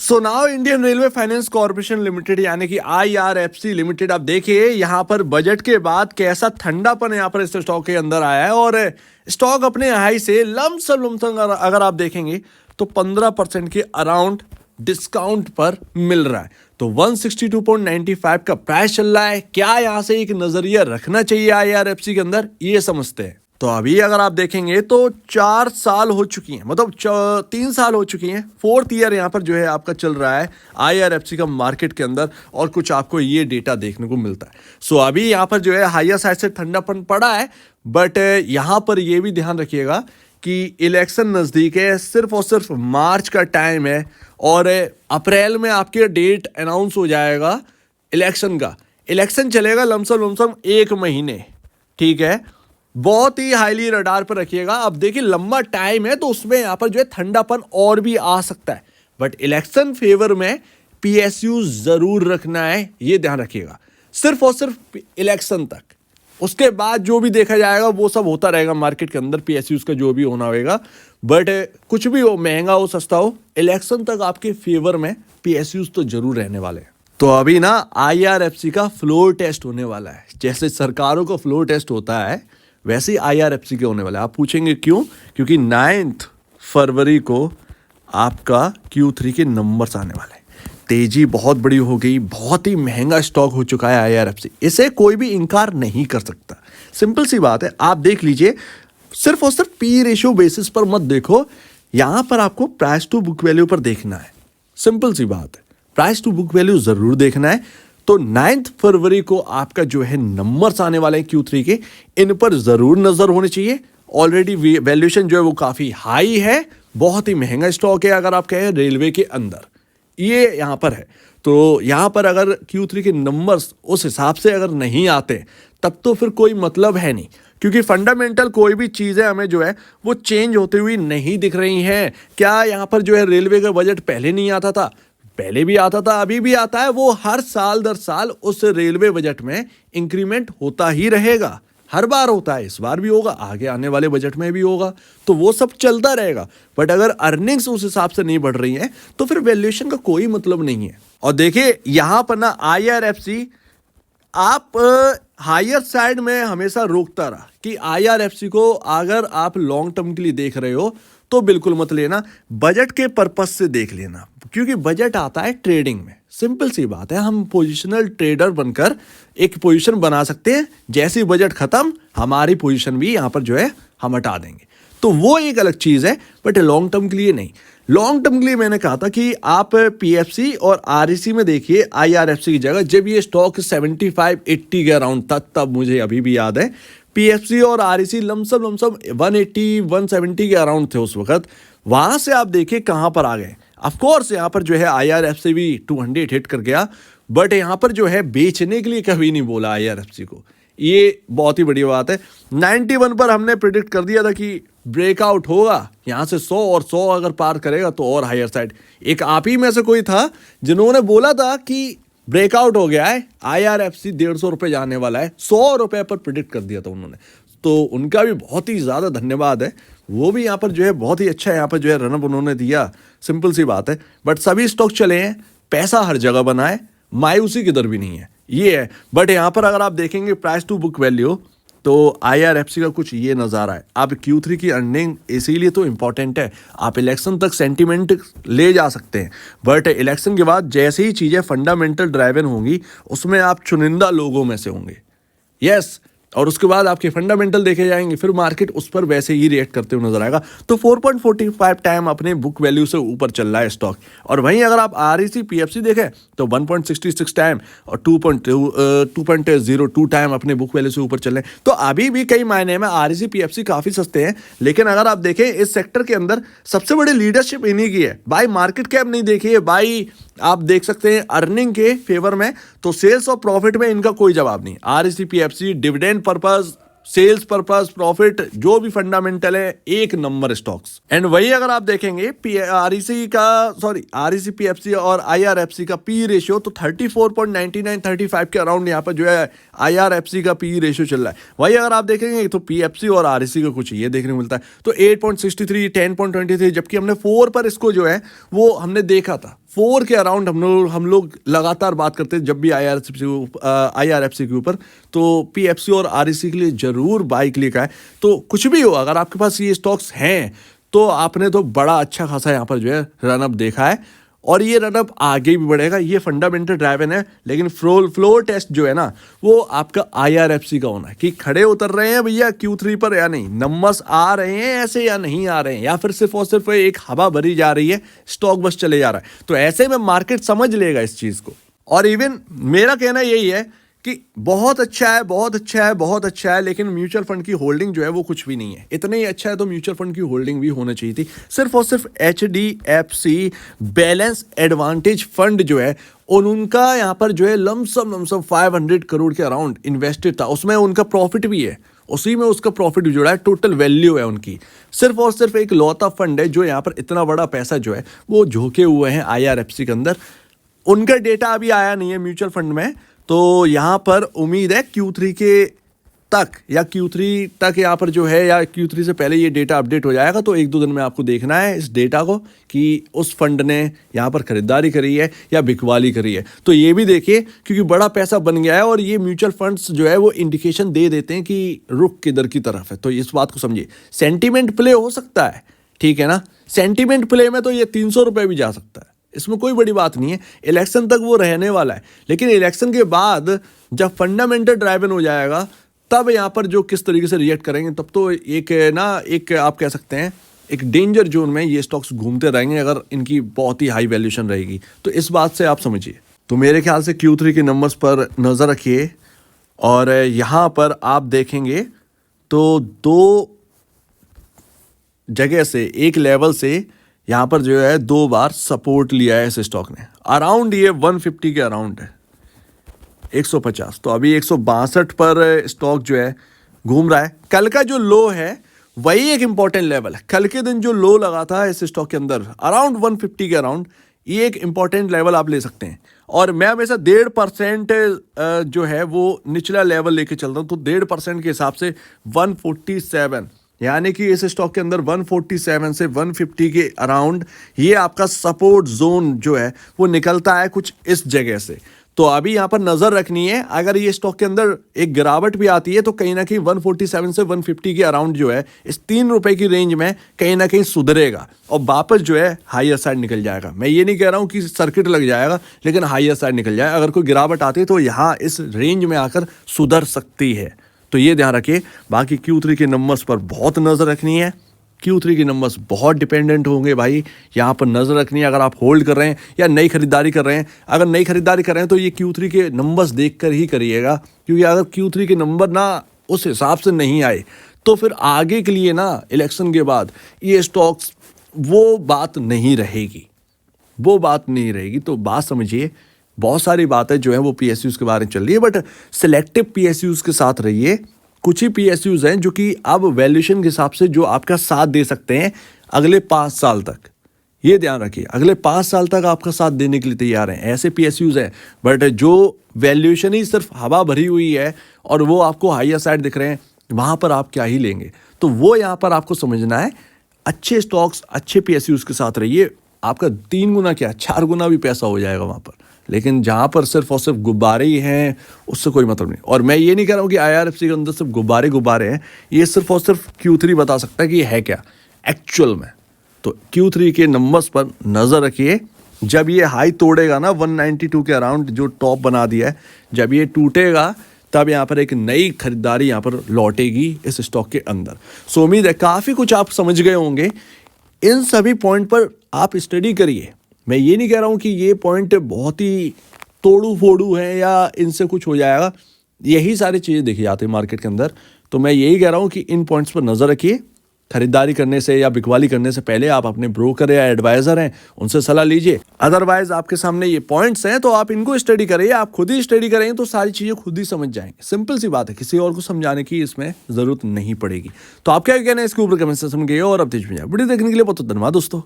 So now Indian railway finance corporation limited यानी कि IRFC limited, आप देखिए यहाँ पर बजट के बाद कैसा ठंडापन यहाँ पर इस स्टॉक के अंदर आया है और स्टॉक अपने हाई से लमसम अगर आप देखेंगे तो 15% के अराउंड डिस्काउंट पर मिल रहा है। तो 162.95 का प्राइस चल रहा है। क्या यहाँ से एक नजरिया रखना चाहिए IRFC के अंदर, ये समझते हैं। तो अभी अगर आप देखेंगे तो 4 साल हो चुकी हैं, मतलब 3 साल हो चुकी हैं, 4th ईयर यहाँ पर जो है आपका चल रहा है IRFC का मार्केट के अंदर, और कुछ आपको ये डेटा देखने को मिलता है। सो अभी यहाँ पर जो है हायर साइड से ठंडापन पड़ा है, बट यहाँ पर ये भी ध्यान रखिएगा कि इलेक्शन नज़दीक है, सिर्फ और सिर्फ मार्च का टाइम है और अप्रैल में आपके डेट अनाउंस हो जाएगा इलेक्शन का। इलेक्शन चलेगा लमसम 1 महीने, ठीक है। बहुत ही हाईली रडार पर रखिएगा। अब देखिए लंबा टाइम है तो उसमें यहाँ पर जो है ठंडापन और भी आ सकता है, बट इलेक्शन फेवर में PSU जरूर रखना है, ये ध्यान रखिएगा। सिर्फ और सिर्फ इलेक्शन तक, उसके बाद जो भी देखा जाएगा वो सब होता रहेगा मार्केट के अंदर, PSUs का जो भी होना होगा। बट कुछ भी हो, महंगा हो सस्ता हो, इलेक्शन तक आपके फेवर में PSUs तो जरूर रहने वाले हैं। तो अभी ना IRFC का फ्लोर टेस्ट होने वाला है। जैसे सरकारों का फ्लोर टेस्ट होता है वैसे ही IRFC के होने वाला है। आप पूछेंगे क्यों? क्योंकि 9 फरवरी को आपका Q3 के नंबर्स आने वाले हैं। तेजी बहुत बड़ी हो गई, बहुत ही महंगा स्टॉक हो चुका है IRFC, इसे कोई भी इनकार नहीं कर सकता। सिंपल सी बात है, आप देख लीजिए, सिर्फ और सिर्फ P रेशियो बेसिस पर मत देखो, यहां पर आपको प्राइस टू बुक वैल्यू पर देखना है। सिंपल सी बात है, प्राइस टू बुक वैल्यू जरूर देखना है। तो 9 फरवरी को आपका जो है नंबर्स आने वाले हैं Q3 के, इन पर जरूर नजर होनी चाहिए। ऑलरेडी वैल्यूएशन जो है वो काफी हाई है, बहुत ही महंगा स्टॉक है अगर आप कहें रेलवे के अंदर, ये यहाँ पर है। तो यहाँ पर अगर Q3 के नंबर्स उस हिसाब से अगर नहीं आते तब तो फिर कोई मतलब है नहीं, क्योंकि फंडामेंटल कोई भी चीज़ें हमें जो है वो चेंज होती हुई नहीं दिख रही हैं। क्या यहाँ पर जो है रेलवे का बजट पहले नहीं आता था? पहले भी आता था, अभी भी आता है। वो हर साल दर साल उस रेलवे बजट में इंक्रीमेंट होता ही रहेगा, हर बार होता है, इस बार भी होगा, आगे आने वाले बजट में भी होगा, तो वो सब चलता रहेगा। बट अगर अर्निंग्स उस हिसाब से नहीं बढ़ रही हैं तो फिर वैल्यूएशन का कोई मतलब नहीं है। और देखिए यहां पर ना IRFC आप हायर साइड में हमेशा रोकता रहा कि IRFC को अगर आप लॉन्ग टर्म के लिए देख रहे हो तो बिल्कुल मत लेना, बजट के पर्पस से देख लेना, क्योंकि बजट आता है ट्रेडिंग में। सिंपल सी बात है, हम पोजिशनल ट्रेडर बनकर एक पोजीशन बना सकते हैं, जैसे बजट खत्म हमारी पोजीशन भी यहाँ पर जो है हम हटा देंगे, तो वो एक अलग चीज़ है, बट लॉन्ग टर्म के लिए नहीं। लॉन्ग टर्म के लिए मैंने कहा था कि आप PFC और REC में देखिए IRFC की जगह। जब ये स्टॉक 75-80 के अराउंड था, तब मुझे अभी भी याद है PFC और REC लमसम 180-170 के अराउंड थे उस वक्त। वहां से आप देखिए कहां पर आ गए। ऑफकोर्स यहाँ पर जो है IRFC भी 200 हिट कर गया, बट यहाँ पर जो है बेचने के लिए कभी नहीं बोला IRFC को, ये बहुत ही बड़ी बात है। 91 पर हमने प्रिडिक्ट कर दिया था कि ब्रेकआउट होगा, यहाँ से 100 और 100 अगर पार करेगा तो और हायर साइड। एक आप ही में से कोई था जिन्होंने बोला था कि ब्रेकआउट हो गया है, IRFC 150 रुपये जाने वाला है, 100 रुपये पर प्रिडिक्ट कर दिया था उन्होंने। तो उनका भी बहुत ही ज़्यादा धन्यवाद है, वो भी यहाँ पर जो है बहुत ही अच्छा यहाँ पर जो है रनअप उन्होंने दिया। सिंपल सी बात है, बट सभी स्टॉक चले हैं, पैसा हर जगह बना है, मायूसी किधर भी नहीं है, ये है। बट यहाँ पर अगर आप देखेंगे प्राइस टू बुक वैल्यू, तो IRFC का कुछ ये नज़ारा है। आप Q3 की अर्निंग इसीलिए तो इम्पॉर्टेंट है, आप इलेक्शन तक सेंटीमेंट ले जा सकते हैं, बट इलेक्शन के बाद जैसे ही चीज़ें फंडामेंटल ड्राइवन होंगी उसमें आप चुनिंदा लोगों में से होंगे, यस, और उसके बाद आपके फंडामेंटल देखे जाएंगे, फिर मार्केट उस पर वैसे ही रिएक्ट करते हुए नजर आएगा। तो 4.45 टाइम अपने बुक वैल्यू से ऊपर चल रहा है स्टॉक। और वहीं अगर आप REC PFC देखें तो 1.66 टाइम और 2.02 टाइम अपने बुक वैल्यू से ऊपर चल रहे हैं। तो अभी भी कई मायने में REC PFC काफ़ी सस्ते हैं, लेकिन अगर आप देखें इस सेक्टर के अंदर सबसे बड़ी लीडरशिप इन्हीं की है भाई। मार्केट कैप नहीं देखिए भाई, आप देख सकते हैं अर्निंग के फेवर में, तो सेल्स और प्रॉफिट में इनका कोई जवाब नहीं। REC PFC dividend purpose, sales purpose, profit, जो भी फंडामेंटल है, एक नंबर स्टॉक्स। एंड वही अगर आप देखेंगे REC PFC और IRFC का P रेशियो, तो 34.99-35 के अराउंड यहाँ पर जो है IRFC का P रेशियो चल रहा है। वही अगर आप देखेंगे तो PFC और REC का कुछ ये देखने को मिलता है, तो 8.63, 10.23, जबकि हमने 4 पर इसको जो है वो हमने देखा था, 4 के अराउंड हम लोग लगातार बात करते हैं जब भी आईआरएफसी के ऊपर, तो पीएफसी और आरईसी के लिए जरूर बाई क्लिक आए। तो कुछ भी हो, अगर आपके पास ये स्टॉक्स हैं तो आपने तो बड़ा अच्छा खासा यहाँ पर जो है रनअप देखा है, और ये रनअप आगे भी बढ़ेगा। ये फंडामेंटल ड्राइवन है, लेकिन फ्लोर टेस्ट जो है ना वो आपका आईआरएफसी का होना है कि खड़े उतर रहे हैं भैया Q3 पर या नहीं, नंबर्स आ रहे हैं ऐसे या नहीं आ रहे हैं, या फिर सिर्फ और सिर्फ एक हवा भरी जा रही है, स्टॉक बस चले जा रहा है। तो ऐसे में मार्केट समझ लेगा इस चीज़ को। और इवन मेरा कहना यही है कि बहुत अच्छा है, बहुत अच्छा है, बहुत अच्छा है, लेकिन म्यूचुअल फंड की होल्डिंग जो है वो कुछ भी नहीं है। इतना ही अच्छा है तो म्यूचुअल फंड की होल्डिंग भी होना चाहिए थी। सिर्फ और सिर्फ HDFC बैलेंस एडवांटेज फंड जो है उनका यहाँ पर जो है लमसम 500 करोड़ के अराउंड इन्वेस्टेड था, उसमें उनका प्रॉफिट भी है, उसी में उसका प्रॉफिट भी जुड़ा है, टोटल वैल्यू है उनकी। सिर्फ और सिर्फ एक लौता फंड है जो यहाँ पर इतना बड़ा पैसा जो है वो झोंके हुए हैं IRFC के अंदर। उनका डेटा अभी आया नहीं है म्यूचुअल फंड में, तो यहाँ पर उम्मीद है Q3 के तक या Q3 तक यहाँ पर जो है, या Q3 से पहले ये डेटा अपडेट हो जाएगा। तो 1-2 दिन में आपको देखना है इस डेटा को कि उस फंड ने यहाँ पर खरीदारी करी है या बिकवाली करी है। तो ये भी देखिए, क्योंकि बड़ा पैसा बन गया है और ये म्यूचुअल फंड्स जो है वो इंडिकेशन दे देते हैं कि रुख किधर की तरफ है। तो इस बात को समझिए, सेंटीमेंट प्ले हो सकता है, ठीक है ना। सेंटीमेंट प्ले में तो ये 300 रुपये भी जा सकता है, इसमें कोई बड़ी बात नहीं है। इलेक्शन तक वो रहने वाला है, लेकिन इलेक्शन के बाद जब फंडामेंटल ड्राइवन हो जाएगा तब यहाँ पर जो किस तरीके से रिएक्ट करेंगे, तब तो एक आप कह सकते हैं एक डेंजर जोन में ये स्टॉक्स घूमते रहेंगे अगर इनकी बहुत ही हाई वैल्यूएशन रहेगी। तो इस बात से आप समझिए। तो मेरे ख्याल से Q3 के नंबर्स पर नज़र रखिए, और यहाँ पर आप देखेंगे तो 2 जगह से, एक लेवल से यहाँ पर जो है 2 बार सपोर्ट लिया है इस स्टॉक ने। अराउंड ये 150 के अराउंड है, 150। तो अभी 162 पर स्टॉक जो है घूम रहा है। कल का जो लो है वही एक इंपॉर्टेंट लेवल है। कल के दिन जो लो लगा था इस स्टॉक के अंदर अराउंड 150 के अराउंड, ये एक इंपॉर्टेंट लेवल आप ले सकते हैं। और मैं हमेशा 1.5% जो है वो निचला लेवल लेके चलता हूँ। तो 1.5% के हिसाब से 147, यानी कि इस स्टॉक के अंदर 147 से 150 के अराउंड ये आपका सपोर्ट जोन जो है वो निकलता है कुछ इस जगह से। तो अभी यहाँ पर नज़र रखनी है, अगर ये स्टॉक के अंदर एक गिरावट भी आती है तो कहीं ना कहीं 147 से 150 के अराउंड जो है इस 3 रुपए की रेंज में कहीं ना कहीं सुधरेगा और वापस जो है हायर साइड निकल जाएगा। मैं ये नहीं कह रहा हूँ कि सर्किट लग जाएगा, लेकिन हायर साइड निकल जाए। अगर कोई गिरावट आती है तो यहाँ इस रेंज में आकर सुधर सकती है, तो ये ध्यान रखिए। बाकी Q3 के नंबर्स पर बहुत नज़र रखनी है। Q3 के नंबर्स बहुत डिपेंडेंट होंगे भाई, यहाँ पर नज़र रखनी है। अगर आप होल्ड कर रहे हैं या नई खरीदारी कर रहे हैं, अगर नई खरीदारी कर रहे हैं तो ये Q3 के नंबर्स देखकर ही करिएगा, क्योंकि अगर Q3 के नंबर ना उस हिसाब से नहीं आए तो फिर आगे के लिए ना इलेक्शन के बाद ये स्टॉक्स वो बात नहीं रहेगी, वो बात नहीं रहेगी। तो बात समझिए, बहुत सारी बातें जो है वो PSUs के बारे में चल रही है, बट सिलेक्टिव PSUs के साथ रहिए। कुछ ही PSUs हैं जो कि अब वैल्यूएशन के हिसाब से जो आपका साथ दे सकते हैं अगले 5 साल तक। ये ध्यान रखिए, अगले 5 साल तक आपका साथ देने के लिए तैयार हैं, ऐसे PSUs हैं। बट जो वैल्यूएशन ही सिर्फ हवा भरी हुई है और वो आपको हायर साइड दिख रहे हैं, वहाँ पर आप क्या ही लेंगे। तो वो यहाँ पर आपको समझना है, अच्छे स्टॉक्स अच्छे PSUs के साथ रहिए, आपका 3 गुना क्या 4 गुना भी पैसा हो जाएगा वहाँ पर। लेकिन जहाँ पर सिर्फ और सिर्फ गुब्बारे ही हैं उससे कोई मतलब नहीं। और मैं ये नहीं कह रहा हूँ कि IRFC के अंदर सिर्फ गुब्बारे हैं, ये सिर्फ और सिर्फ Q3 बता सकता है कि ये है क्या एक्चुअल में। तो Q3 के नंबर्स पर नज़र रखिए। जब ये हाई तोड़ेगा ना 192 के अराउंड जो टॉप बना दिया है, जब ये टूटेगा तब यहाँ पर एक नई खरीदारी यहाँ पर लौटेगी इस स्टॉक के अंदर। सो उम्मीद है काफ़ी कुछ आप समझ गए होंगे। इन सभी पॉइंट पर आप स्टडी करिए। मैं ये नहीं कह रहा हूँ कि ये पॉइंट बहुत ही तोड़ू फोड़ू है या इनसे कुछ हो जाएगा, यही सारी चीज़ें देखी जाती है मार्केट के अंदर। तो मैं यही कह रहा हूँ कि इन पॉइंट्स पर नज़र रखिए। खरीदारी करने से या बिकवाली करने से पहले आप अपने ब्रोकर या एडवाइज़र हैं उनसे सलाह लीजिए। अदरवाइज आपके सामने ये पॉइंट्स हैं तो आप इनको स्टडी करिए। आप खुद ही स्टडी करेंगे तो सारी चीज़ें खुद ही समझ जाएंगे। सिंपल सी बात है, किसी और को समझाने की इसमें ज़रूरत नहीं पड़ेगी। तो आप क्या कहना है इसके ऊपर कमेंट सेक्शन में, और अब वीडियो देखने के लिए बहुत धन्यवाद दोस्तों।